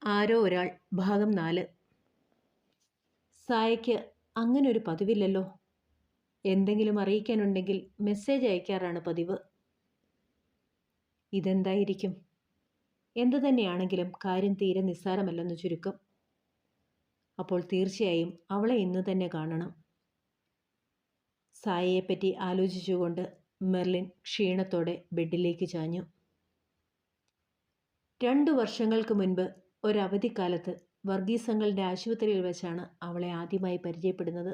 ആരോ ഒരാൾ ഭാഗം 4. സായയ്ക്ക് അങ്ങനൊരു പതിവില്ലല്ലോ. എന്തെങ്കിലും അറിയിക്കാനുണ്ടെങ്കിൽ മെസ്സേജ് അയക്കാറാണ് പതിവ്. ഇതെന്തായിരിക്കും? എന്തു തന്നെയാണെങ്കിലും കാര്യം തീരെ നിസ്സാരമല്ലെന്ന് ചുരുക്കം. അപ്പോൾ തീർച്ചയായും അവളെ ഇന്ന് തന്നെ കാണണം. സായയെപ്പറ്റി ആലോചിച്ചുകൊണ്ട് മെർലിൻ ക്ഷീണത്തോടെ ബെഡിലേക്ക് ചാഞ്ഞു. 2 വർഷങ്ങൾക്ക് മുൻപ് ഒരവധിക്കാലത്ത് വർഗീസങ്ങളുടെ ആശുപത്രിയിൽ വെച്ചാണ് അവളെ ആദ്യമായി പരിചയപ്പെടുന്നത്.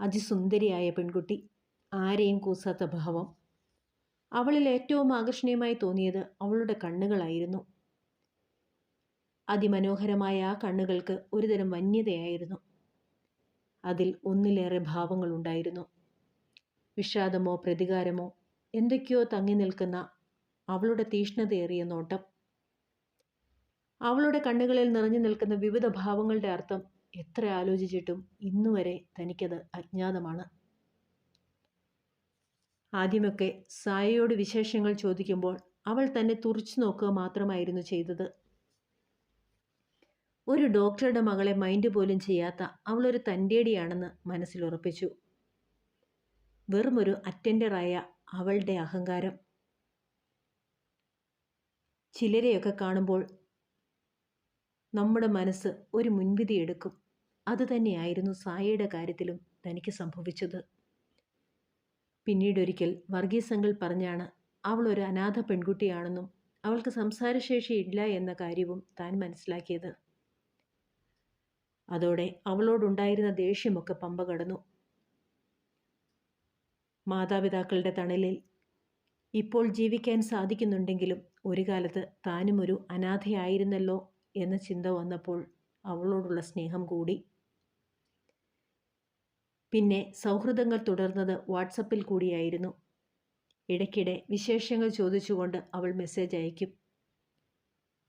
അതിസുന്ദരിയായ പെൺകുട്ടി, ആരെയും കൂസാത്ത ഭാവം. അവളിൽ ഏറ്റവും ആകർഷണീയമായി തോന്നിയത് അവളുടെ കണ്ണുകളായിരുന്നു. അതിമനോഹരമായ ആ കണ്ണുകൾക്ക് ഒരുതരം വന്യതയായിരുന്നു. അതിൽ ഒന്നിലേറെ ഭാവങ്ങളുണ്ടായിരുന്നു. വിഷാദമോ പ്രതികാരമോ എന്തൊക്കെയോ തങ്ങി നിൽക്കുന്ന അവളുടെ തീഷ്ണതയേറിയ നോട്ടം. അവളുടെ കണ്ണുകളിൽ നിറഞ്ഞു നിൽക്കുന്ന വിവിധ ഭാവങ്ങളുടെ അർത്ഥം എത്ര ആലോചിച്ചിട്ടും ഇന്നുവരെ തനിക്കത് അജ്ഞാതമാണ്. ആദ്യമൊക്കെ സായയോട് വിശേഷങ്ങൾ ചോദിക്കുമ്പോൾ അവൾ തന്നെ തുറിച്ചു നോക്കുക മാത്രമായിരുന്നു ചെയ്തത്. ഒരു ഡോക്ടറുടെ മകളെ മൈൻഡ് പോലും ചെയ്യാത്ത അവളൊരു തൻ്റേടിയാണെന്ന് മനസ്സിലുറപ്പിച്ചു. വെറുമൊരു അറ്റൻഡറായ അവളുടെ അഹങ്കാരം. ചിലരെയൊക്കെ കാണുമ്പോൾ നമ്മുടെ മനസ്സ് ഒരു മുൻവിധി എടുക്കും. അതുതന്നെയായിരുന്നു സായയുടെ കാര്യത്തിലും തനിക്ക് സംഭവിച്ചത്. പിന്നീടൊരിക്കൽ വർഗീസ് അങ്കിൾ പറഞ്ഞാണ് അവൾ ഒരു അനാഥ പെൺകുട്ടിയാണെന്നും അവൾക്ക് സംസാരശേഷി ഇല്ല എന്ന കാര്യവും താൻ മനസ്സിലാക്കിയത്. അതോടെ അവളോടുണ്ടായിരുന്ന ദേഷ്യമൊക്കെ പമ്പ കടന്നു. മാതാപിതാക്കളുടെ തണലിൽ ഇപ്പോൾ ജീവിക്കാൻ സാധിക്കുന്നുണ്ടെങ്കിലും ഒരു കാലത്ത് താനും ഒരു അനാഥയായിരുന്നല്ലോ എന്ന ചിന്ത വന്നപ്പോൾ അവളോടുള്ള സ്നേഹം കൂടി. പിന്നെ സൗഹൃദങ്ങൾ തുടർന്നത് വാട്സപ്പിൽ കൂടിയായിരുന്നു. ഇടയ്ക്കിടെ വിശേഷങ്ങൾ ചോദിച്ചുകൊണ്ട് അവൾ മെസ്സേജ് അയക്കും.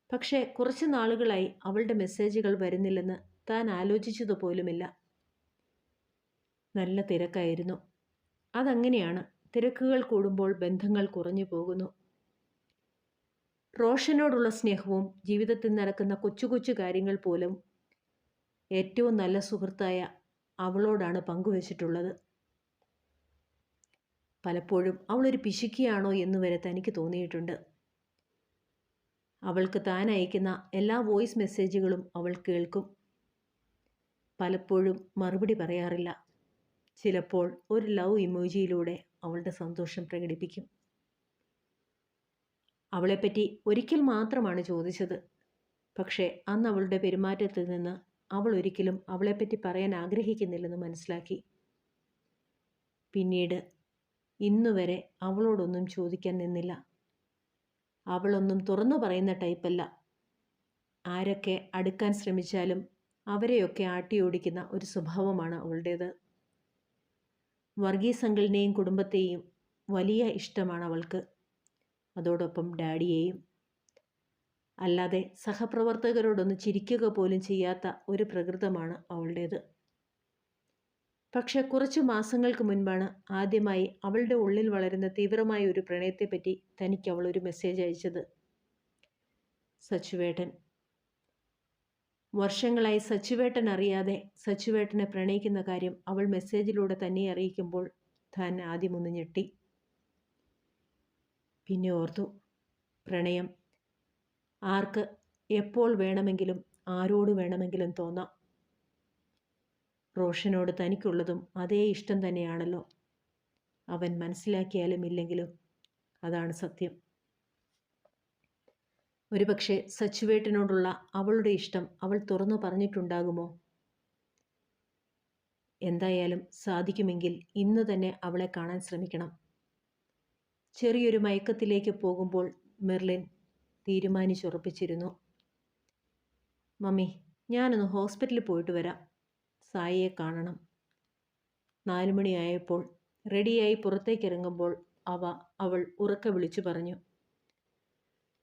പക്ഷേ കുറച്ച് നാളുകളായി അവളുടെ മെസ്സേജുകൾ വരുന്നില്ലെന്ന് താൻ ആലോചിച്ചതുപോലുമില്ല. നല്ല തിരക്കായിരുന്നു. അതങ്ങനെയാണ്, തിരക്കുകൾ കൂടുമ്പോൾ ബന്ധങ്ങൾ കുറഞ്ഞു പോകുന്നു. റോഷനോടുള്ള സ്നേഹവും ജീവിതത്തിൽ നടക്കുന്ന കൊച്ചു കൊച്ചു കാര്യങ്ങൾ പോലും ഏറ്റവും നല്ല സുഹൃത്തായ അവളോടാണ് പങ്കുവച്ചിട്ടുള്ളത്. പലപ്പോഴും അവളൊരു പിശുക്കിയാണോ എന്നുവരെ തനിക്ക് തോന്നിയിട്ടുണ്ട്. അവൾക്ക് താൻ അയക്കുന്ന എല്ലാ വോയിസ് മെസ്സേജുകളും അവൾ കേൾക്കും. പലപ്പോഴും മറുപടി പറയാറില്ല. ചിലപ്പോൾ ഒരു ലവ് ഇമോജിയിലൂടെ അവളുടെ സന്തോഷം പ്രകടിപ്പിക്കും. അവളെപ്പറ്റി ഒരിക്കൽ മാത്രമാണ് ചോദിച്ചത്. പക്ഷേ അന്ന് അവളുടെ പെരുമാറ്റത്തിൽ നിന്ന് അവൾ ഒരിക്കലും അവളെപ്പറ്റി പറയാൻ ആഗ്രഹിക്കുന്നില്ലെന്ന് മനസ്സിലാക്കി. പിന്നീട് ഇന്നുവരെ അവളോടൊന്നും ചോദിക്കാൻ നിന്നില്ല. അവളൊന്നും തുറന്നു പറയുന്ന ടൈപ്പല്ല. ആരൊക്കെ അടുക്കാൻ ശ്രമിച്ചാലും അവരെയൊക്കെ ആട്ടിയോടിക്കുന്ന ഒരു സ്വഭാവമാണ് അവളുടേത്. വർഗീസ് അങ്കിളിനെയും കുടുംബത്തെയും വലിയ ഇഷ്ടമാണ് അവൾക്ക്. അതോടൊപ്പം ഡാഡിയെയും. അല്ലാതെ സഹപ്രവർത്തകരോടൊന്ന് ചിരിക്കുക പോലും ചെയ്യാത്ത ഒരു പ്രകൃതമാണ് അവളുടേത്. പക്ഷെ കുറച്ചു മാസങ്ങൾക്ക് മുൻപാണ് ആദ്യമായി അവളുടെ ഉള്ളിൽ വളരുന്ന തീവ്രമായ ഒരു പ്രണയത്തെപ്പറ്റി തനിക്ക് അവൾ ഒരു മെസ്സേജ് അയച്ചത്. സച്ചുവേട്ടൻ. വർഷങ്ങളായി സച്ചുവേട്ടൻ അറിയാതെ സച്ചുവേട്ടനെ പ്രണയിക്കുന്ന കാര്യം അവൾ മെസ്സേജിലൂടെ തന്നെ അറിയിക്കുമ്പോൾ താൻ ആദ്യമൊന്ന് ഞെട്ടി. പിന്നെ ഓർത്തു, പ്രണയം ആർക്ക് എപ്പോൾ വേണമെങ്കിലും ആരോട് വേണമെങ്കിലും തോന്നാം. റോഷനോട് തനിക്കുള്ളതും അതേ ഇഷ്ടം തന്നെയാണല്ലോ. അവൻ മനസ്സിലാക്കിയാലും ഇല്ലെങ്കിലും അതാണ് സത്യം. ഒരുപക്ഷെ സച്ചുവേട്ടനോടുള്ള അവളുടെ ഇഷ്ടം അവൾ തുറന്നു പറഞ്ഞിട്ടുണ്ടാകുമോ? എന്തായാലും സാധിക്കുമെങ്കിൽ ഇന്ന് തന്നെ അവളെ കാണാൻ ശ്രമിക്കണം. ചെറിയൊരു മയക്കത്തിലേക്ക് പോകുമ്പോൾ മെർലിൻ തീരുമാനിച്ചുറപ്പിച്ചിരുന്നു. മമ്മി, ഞാനൊന്ന് ഹോസ്പിറ്റലിൽ പോയിട്ട് വരാം. സായിയെ കാണണം. 4 മണിയായപ്പോൾ റെഡിയായി പുറത്തേക്കിറങ്ങുമ്പോൾ അവൾ ഉറക്കെ വിളിച്ചു പറഞ്ഞു.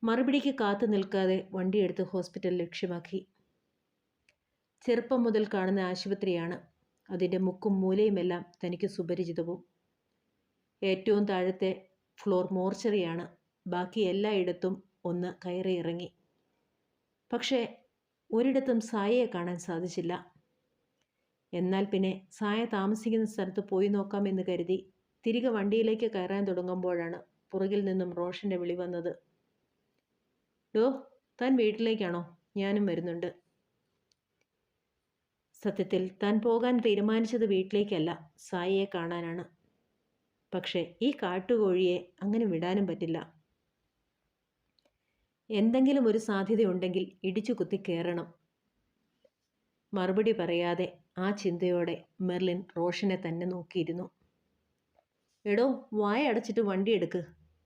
മറുപടിക്ക് കാത്തു നിൽക്കാതെ വണ്ടിയെടുത്ത് ഹോസ്പിറ്റൽ ലക്ഷ്യമാക്കി. ചെറുപ്പം മുതൽ കാണുന്ന ആശുപത്രിയാണ്. അതിൻ്റെ മുക്കും മൂലയുമെല്ലാം തനിക്ക് സുപരിചിതവും. ഏറ്റവും താഴത്തെ ഫ്ലോർ മോർച്ചറിയാണ്. ബാക്കി എല്ലായിടത്തും ഒന്ന് കയറി ഇറങ്ങി. പക്ഷേ ഒരിടത്തും സായയെ കാണാൻ സാധിച്ചില്ല. എന്നാൽ പിന്നെ സായ താമസിക്കുന്ന സ്ഥലത്ത് പോയി നോക്കാമെന്ന് കരുതി തിരികെ വണ്ടിയിലേക്ക് കയറാൻ തുടങ്ങുമ്പോഴാണ് പുറകിൽ നിന്നും റോഷൻ്റെ വിളി വന്നത്. ഡോ, താൻ വീട്ടിലേക്കാണോ? ഞാനും വരുന്നുണ്ട്. സത്യത്തിൽ താൻ പോകാൻ തീരുമാനിച്ചത് വീട്ടിലേക്കല്ല, സായിയെ കാണാനാണ്. പക്ഷേ ഈ കാട്ടുകോഴിയെ അങ്ങനെ വിടാനും പറ്റില്ല. എന്തെങ്കിലും ഒരു സാധ്യതയുണ്ടെങ്കിൽ ഇടിച്ചു കുത്തി കയറണം. മറുപടി പറയാതെ ആ ചിന്തയോടെ മെർലിൻ റോഷനെ തന്നെ നോക്കിയിരുന്നു. എടോ, വായ അടച്ചിട്ട് വണ്ടി എടുക്ക്.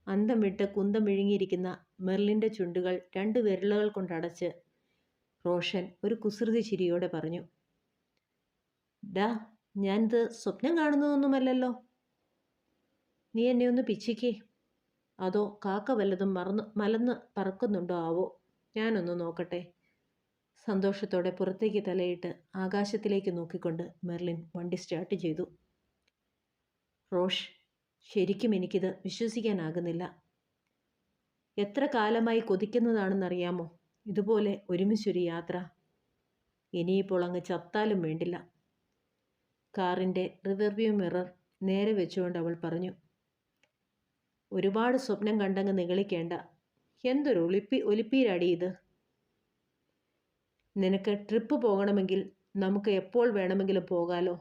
അന്തം വിട്ട് കുന്തം വിഴുങ്ങിയിരിക്കുന്ന മെർലിൻ്റെ ചുണ്ടുകൾ 2 വിരലുകൾ കൊണ്ടടച്ച് റോഷൻ ഒരു കുസൃതി ചിരിയോടെ പറഞ്ഞു. ഡാ, ഞാനിത് സ്വപ്നം കാണുന്നതൊന്നുമല്ലല്ലോ. നീ എന്നെ ഒന്ന് പിച്ചിക്കേ. അതോ കാക്ക വല്ലതും മലന്ന് പറക്കുന്നുണ്ടോ ആവോ? ഞാനൊന്ന് നോക്കട്ടെ. സന്തോഷത്തോടെ പുറത്തേക്ക് തലയിട്ട് ആകാശത്തിലേക്ക് നോക്കിക്കൊണ്ട് മെർലിൻ വണ്ടി സ്റ്റാർട്ട് ചെയ്തു. റോഷ്, ശരിക്കും എനിക്കിത് വിശ്വസിക്കാനാകുന്നില്ല. എത്ര കാലമായി കൊതിക്കുന്നതാണെന്നറിയാമോ ഇതുപോലെ ഒരുമിച്ചൊരു യാത്ര. ഇനിയിപ്പോൾ അങ്ങ് ചത്താലും വേണ്ടില്ല. കാറിൻ്റെ റിവർവ്യൂ മിറർ നേരെ വെച്ചുകൊണ്ട് അവൾ പറഞ്ഞു. ഒരുപാട് സ്വപ്നം കണ്ടങ്ങ് നിഗളിക്കേണ്ട. എന്തൊരു ഒലിപ്പീരാടി ഇത്. നിനക്ക് ട്രിപ്പ് പോകണമെങ്കിൽ നമുക്ക് എപ്പോൾ വേണമെങ്കിലും പോകാലോ.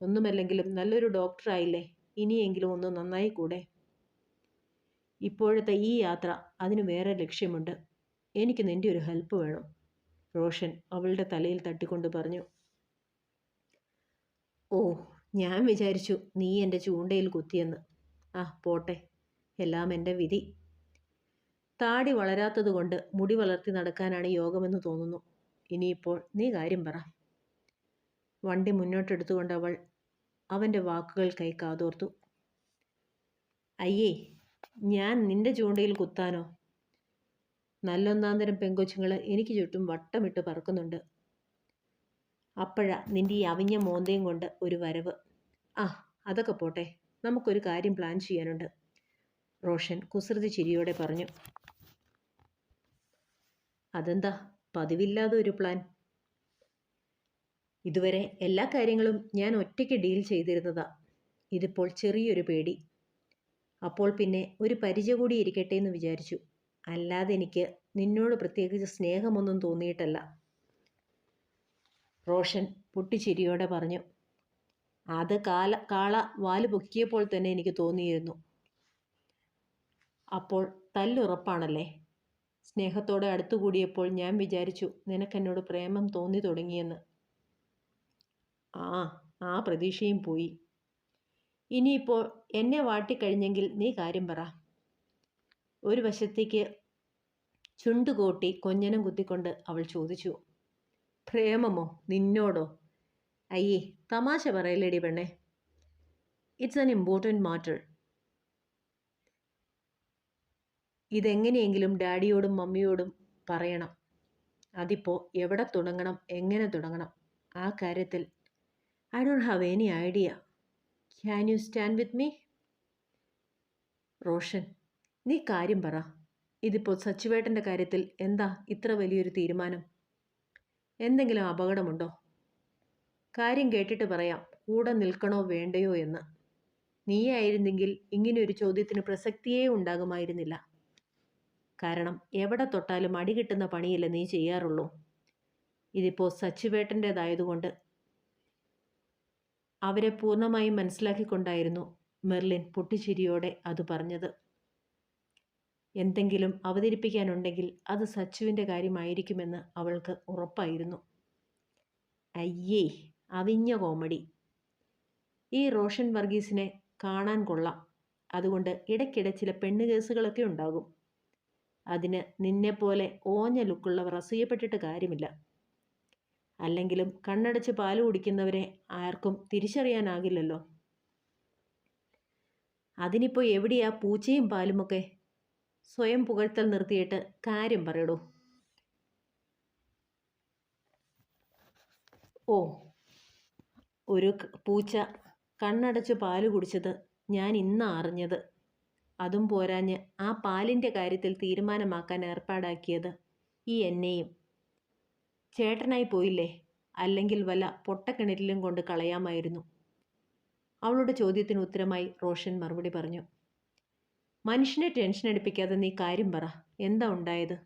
ഒന്നുമല്ലെങ്കിലും നല്ലൊരു ഡോക്ടറായില്ലേ, ഇനിയെങ്കിലും ഒന്ന് നന്നായി കൂടെ. ഇപ്പോഴത്തെ ഈ യാത്ര അതിന് വേറെ ലക്ഷ്യമുണ്ട്. എനിക്ക് നിൻ്റെ ഒരു ഹെൽപ്പ് വേണം. റോഷൻ അവളുടെ തലയിൽ തട്ടിക്കൊണ്ട് പറഞ്ഞു. ഓ, ഞാൻ വിചാരിച്ചു നീ എൻ്റെ ചൂണ്ടയിൽ കുത്തിയെന്ന്. ആ പോട്ടെ, എല്ലാം എൻ്റെ വിധി. താടി വളരാത്തതുകൊണ്ട് മുടി വളർത്തി നടക്കാനാണ് യോഗമെന്ന് തോന്നുന്നു. ഇനിയിപ്പോൾ നീ കാര്യം പറ. വണ്ടി മുന്നോട്ടെടുത്തുകൊണ്ട് അവൾ അവൻ്റെ വാക്കുകൾക്കായി കാതോർത്തു. അയ്യേ, ഞാൻ നിന്റെ ചൂണ്ടയിൽ കുത്താനോ? നല്ലൊന്നാന്തരം പെങ്കൊച്ചുങ്ങൾ എനിക്ക് ചുറ്റും വട്ടമിട്ട് പറക്കുന്നുണ്ട്. അപ്പോഴാ നിന്റെ ഈ അവിഞ്ഞ മോന്തയും കൊണ്ട് ഒരു വരവ്. ആ, അതൊക്കെ പോട്ടെ, നമുക്കൊരു കാര്യം പ്ലാൻ ചെയ്യാനുണ്ട്. റോഷൻ കുസൃതി ചിരിയോടെ പറഞ്ഞു. അതെന്താ പതിവില്ലാതെ ഒരു പ്ലാൻ? ഇതുവരെ എല്ലാ കാര്യങ്ങളും ഞാൻ ഒറ്റയ്ക്ക് ഡീൽ ചെയ്തിരുന്നതാ. ഇതിപ്പോൾ ചെറിയൊരു പേടി. അപ്പോൾ പിന്നെ ഒരു പരിചയ കൂടി ഇരിക്കട്ടെ എന്ന് വിചാരിച്ചു. അല്ലാതെ എനിക്ക് നിന്നോട് പ്രത്യേകിച്ച് സ്നേഹമൊന്നും തോന്നിയിട്ടല്ല. റോഷൻ പൊട്ടിച്ചിരിയോടെ പറഞ്ഞു. അത് കാള വാല് പൊക്കിയപ്പോൾ തന്നെ എനിക്ക് തോന്നിയിരുന്നു. അപ്പോൾ തല്ലുറപ്പാണല്ലേ? സ്നേഹത്തോടെ അടുത്തുകൂടിയപ്പോൾ ഞാൻ വിചാരിച്ചു നിനക്കെന്നോട് പ്രേമം തോന്നി തുടങ്ങിയെന്ന്. ആ പ്രതീക്ഷയും പോയി. ഇനിയിപ്പോൾ എന്നെ വാട്ടിക്കഴിഞ്ഞെങ്കിൽ നീ കാര്യം പറ. ഒരു വശത്തേക്ക് ചുണ്ടുകൂട്ടി കൊഞ്ഞനം കുത്തിക്കൊണ്ട് അവൾ ചോദിച്ചു. പ്രേമമോ? നിന്നോടോ? അയ്യേ, തമാശ പറയല്ലേടി പെണ്ണെ. It's an important matter. ഇതെങ്ങനെയെങ്കിലും ഡാഡിയോടും മമ്മിയോടും പറയണം. അതിപ്പോൾ എവിടെ തുടങ്ങണം, എങ്ങനെ തുടങ്ങണം, ആ കാര്യത്തിൽ I don't have any idea. Can you stand with me? Roshan, നീ കാര്യം പറ. ഇതിപ്പോൾ സച്ചുവേട്ടൻ്റെ കാര്യത്തിൽ എന്താ ഇത്ര വലിയൊരു തീരുമാനം? എന്തെങ്കിലും അപകടമുണ്ടോ? കാര്യം കേട്ടിട്ട് പറയാം കൂടെ നിൽക്കണോ വേണ്ടയോ എന്ന്. നീയായിരുന്നെങ്കിൽ ഇങ്ങനെയൊരു ചോദ്യത്തിന് പ്രസക്തിയേ ഉണ്ടാകുമായിരുന്നില്ല. കാരണം എവിടെ തൊട്ടാലും അടി കിട്ടുന്ന പണിയല്ലേ നീ ചെയ്യാറുള്ളൂ. ഇതിപ്പോൾ സച്ചുവേട്ടൻ്റേതായതുകൊണ്ട് അവരെ പൂർണ്ണമായും മനസ്സിലാക്കിക്കൊണ്ടായിരുന്നു മെർലിൻ പൊട്ടിച്ചിരിയോടെ അത് പറഞ്ഞത്. എന്തെങ്കിലും അവതരിപ്പിക്കാനുണ്ടെങ്കിൽ അത് സച്ചുവിൻ്റെ കാര്യമായിരിക്കുമെന്ന് അവൾക്ക് ഉറപ്പായിരുന്നു. അയ്യേ, അവിഞ്ഞ കോമഡി. ഈ റോഷൻ വർഗീസിനെ കാണാൻ കൊള്ളാം. അതുകൊണ്ട് ഇടയ്ക്കിടെ ചില പെണ്ണ് കേസുകളൊക്കെ ഉണ്ടാകും. അതിന് നിന്നെപ്പോലെ ഓഞ്ഞ ലുക്കുള്ളവർ അസൂയപ്പെട്ടിട്ട് കാര്യമില്ല. അല്ലെങ്കിലും കണ്ണടച്ച് പാല് കുടിക്കുന്നവരെ ആർക്കും തിരിച്ചറിയാനാകില്ലല്ലോ. അതിനിപ്പോൾ എവിടെയാ പൂച്ചയും പാലുമൊക്കെ? സ്വയം പുകഴ്ത്തൽ നിർത്തിയിട്ട് കാര്യം പറയടോ. ഓ, ഒരു പൂച്ച കണ്ണടച്ച് പാല് കുടിച്ചത് ഞാൻ ഇന്നാ അറിഞ്ഞത്. അതും പോരാഞ്ഞ് ആ പാലിൻ്റെ കാര്യത്തിൽ തീരുമാനമാക്കാൻ ഏർപ്പാടാക്കിയത് ഈ എന്നെയും. ചേട്ടനായി പോയില്ലേ, അല്ലെങ്കിൽ വല്ല പൊട്ടക്കിണറ്റിലും കൊണ്ട് കളയാമായിരുന്നു. അവളുടെ ചോദ്യത്തിന് ഉത്തരമായി റോഷൻ മറുപടി പറഞ്ഞു. മനുഷ്യനെ ടെൻഷൻ അടിപ്പിക്കാതെ നീ കാര്യം പറ, എന്താ ഉണ്ടായത്?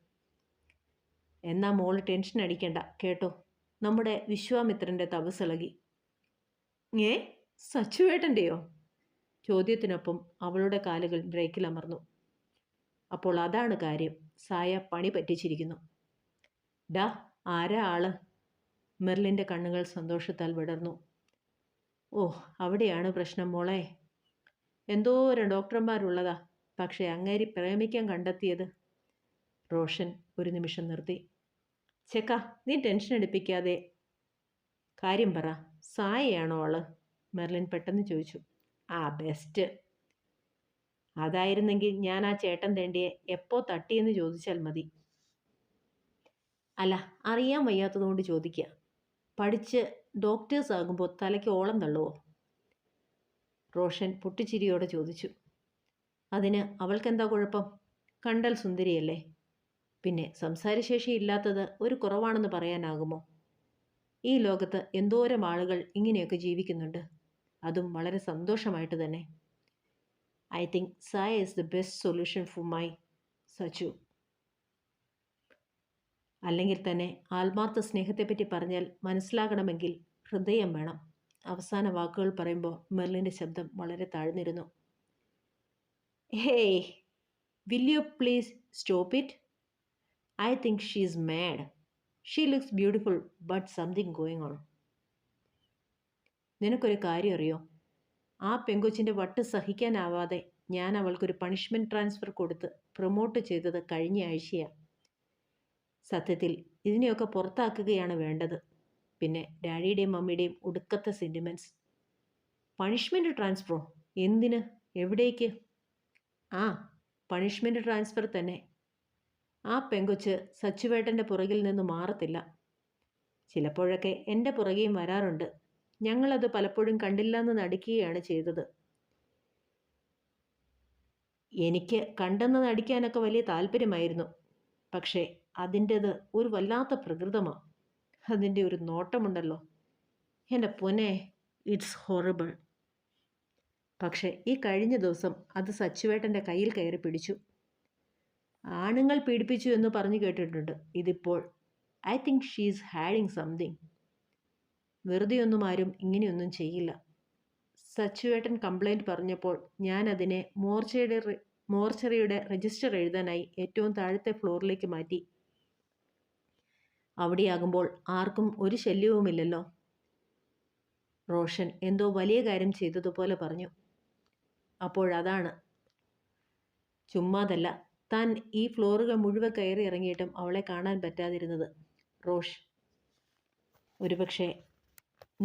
എന്നാ മോള് ടെൻഷൻ അടിക്കണ്ട കേട്ടോ, നമ്മുടെ വിശ്വാമിത്രൻ്റെ തപസ്സിളകി. ഏ, സച്ചുവേട്ടൻ്റെയോ? ചോദ്യത്തിനൊപ്പം അവളുടെ കാലുകൾ ബ്രേക്കിൽ അമർന്നു. അപ്പോൾ അതാണ് കാര്യം, സായ പണി പറ്റിച്ചിരിക്കുന്നു. ഡാ, ആരാ ആള്? മെർലിൻ്റെ കണ്ണുകൾ സന്തോഷത്താൽ വിടർന്നു. ഓ, അവിടെയാണ് പ്രശ്നം മോളെ. എന്തോരം ഡോക്ടർമാരുള്ളതാ, പക്ഷേ അങ്ങേരി പ്രേമിക്കാൻ കണ്ടെത്തിയത്. റോഷൻ ഒരു നിമിഷം നിർത്തി. ചെക്ക, നീ ടെൻഷൻ എടുപ്പിക്കാതെ കാര്യം പറ, സായയാണോ ആള്? മെർലിൻ പെട്ടെന്ന് ചോദിച്ചു. ആ, ബെസ്റ്റ്. അതായിരുന്നെങ്കിൽ ഞാൻ ആ ചേട്ടൻ തേണ്ടിയെ എപ്പോ തട്ടിയെന്ന് ചോദിച്ചാൽ മതി. അല്ല, അറിയാൻ വയ്യാത്തതുകൊണ്ട് ചോദിക്കുക. പഠിച്ച് ഡോക്ടേഴ്സ് ആകുമ്പോൾ തലയ്ക്ക് ഓളം തള്ളുവോ? റോഷൻ പൊട്ടിച്ചിരിയോടെ ചോദിച്ചു. അതിന് അവൾക്കെന്താ കുഴപ്പം? കണ്ടാൽ സുന്ദരിയല്ലേ. പിന്നെ സംസാരശേഷി ഇല്ലാത്തത് ഒരു കുറവാണെന്ന് പറയാനാകുമോ? ഈ ലോകത്ത് എന്തോരം ആളുകൾ ഇങ്ങനെയൊക്കെ ജീവിക്കുന്നുണ്ട്, അതും വളരെ സന്തോഷമായിട്ട് തന്നെ. I think Saya is the best solution for my Sachu. അല്ലെങ്കിൽ തന്നെ ആത്മാർത്ഥ സ്നേഹത്തെപ്പറ്റി പറഞ്ഞാൽ മനസ്സിലാകണമെങ്കിൽ ഹൃദയം വേണം. അവസാന വാക്കുകൾ പറയുമ്പോൾ മെർലിൻ്റെ ശബ്ദം വളരെ താഴ്ന്നിരുന്നു. Hey, will you please stop it? I think she is mad. She looks beautiful but something going on. നിനക്കൊരു കാര്യം അറിയോ? ആ പെങ്കൊച്ചിൻ്റെ വട്ട് സഹിക്കാനാവാതെ ഞാൻ അവൾക്കൊരു പണിഷ്മെൻറ്റ് ട്രാൻസ്ഫർ കൊടുത്ത് പ്രൊമോട്ട് ചെയ്തത് കഴിഞ്ഞ ആഴ്ചയാണ്. സത്യത്തിൽ ഇതിനെയൊക്കെ പുറത്താക്കുകയാണ് വേണ്ടത്. പിന്നെ ഡാഡിയുടെയും മമ്മിയുടെയും ഒടുക്കത്തെ സെൻറ്റിമെൻറ്റ്സ്. പണിഷ്മെൻറ്റ് ട്രാൻസ്ഫറോ? എന്തിന്? എവിടേക്ക്? ആ, പണിഷ്മെൻറ്റ് ട്രാൻസ്ഫർ തന്നെ. ആ പെങ്കൊച്ച് സച്ചുവേട്ടൻ്റെ പുറകിൽ നിന്ന് മാറത്തില്ല. ചിലപ്പോഴൊക്കെ എൻ്റെ പുറകെയും വരാറുണ്ട്. ഞങ്ങളത് പലപ്പോഴും കണ്ടില്ലെന്ന് നടിക്കുകയാണ് ചെയ്തത്. എനിക്ക് കണ്ടെന്ന് നടിക്കാനൊക്കെ വലിയ താല്പര്യമായിരുന്നു. പക്ഷേ അതിൻ്റെത് ഒരു വല്ലാത്ത പ്രകൃതമാണ്. അതിൻ്റെ ഒരു നോട്ടമുണ്ടല്ലോ, എൻ്റെ പൊന്നെ, ഇറ്റ്സ് ഹൊറിബിൾ. പക്ഷേ ഈ കഴിഞ്ഞ ദിവസം അത് സച്ചുവേട്ടൻ്റെ കയ്യിൽ കയറി പിടിച്ചു. ആണുങ്ങൾ പീഡിപ്പിച്ചു എന്ന് പറഞ്ഞു കേട്ടിട്ടുണ്ട്. ഇതിപ്പോൾ I think she is hiding something. വെറുതെയൊന്നും ആരും ഇങ്ങനെയൊന്നും ചെയ്യില്ല. സച്ചുവേട്ടൻ കംപ്ലൈൻറ്റ് പറഞ്ഞപ്പോൾ ഞാൻ അതിനെ മോർച്ചറിയുടെ രജിസ്റ്റർ എഴുതാനായി ഏറ്റവും താഴത്തെ ഫ്ലോറിലേക്ക് മാറ്റി. അവിടെയാകുമ്പോൾ ആർക്കും ഒരു ശല്യവുമില്ലല്ലോ. റോഷൻ എന്തോ വലിയ കാര്യം ചെയ്തതുപോലെ പറഞ്ഞു. അപ്പോഴതാണ്. ചുമ്മാതല്ല, താൻ ഈ ഫ്ലോറുകൾ മുഴുവൻ കയറി ഇറങ്ങിയിട്ടും അവളെ കാണാൻ പറ്റാതിരുന്നത്. റോഷ്, ഒരുപക്ഷെ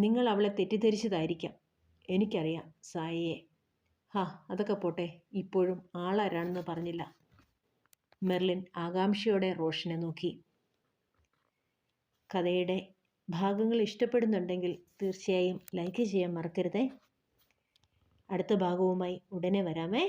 നിങ്ങൾ അവളെ തെറ്റിദ്ധരിച്ചതായിരിക്കാം. എനിക്കറിയാം സായയെ. ഹാ, അതൊക്കെ പോട്ടെ, ഇപ്പോഴും ആളാരാണെന്ന് പറഞ്ഞില്ല. മെർലിൻ ആകാംക്ഷയോടെ റോഷനെ നോക്കി. കഥയുടെ ഭാഗങ്ങൾ ഇഷ്ടപ്പെടുന്നുണ്ടെങ്കിൽ തീർച്ചയായും ലൈക്ക് ചെയ്യാൻ മറക്കരുതേ. അടുത്ത ഭാഗവുമായി ഉടനെ വരാമേ.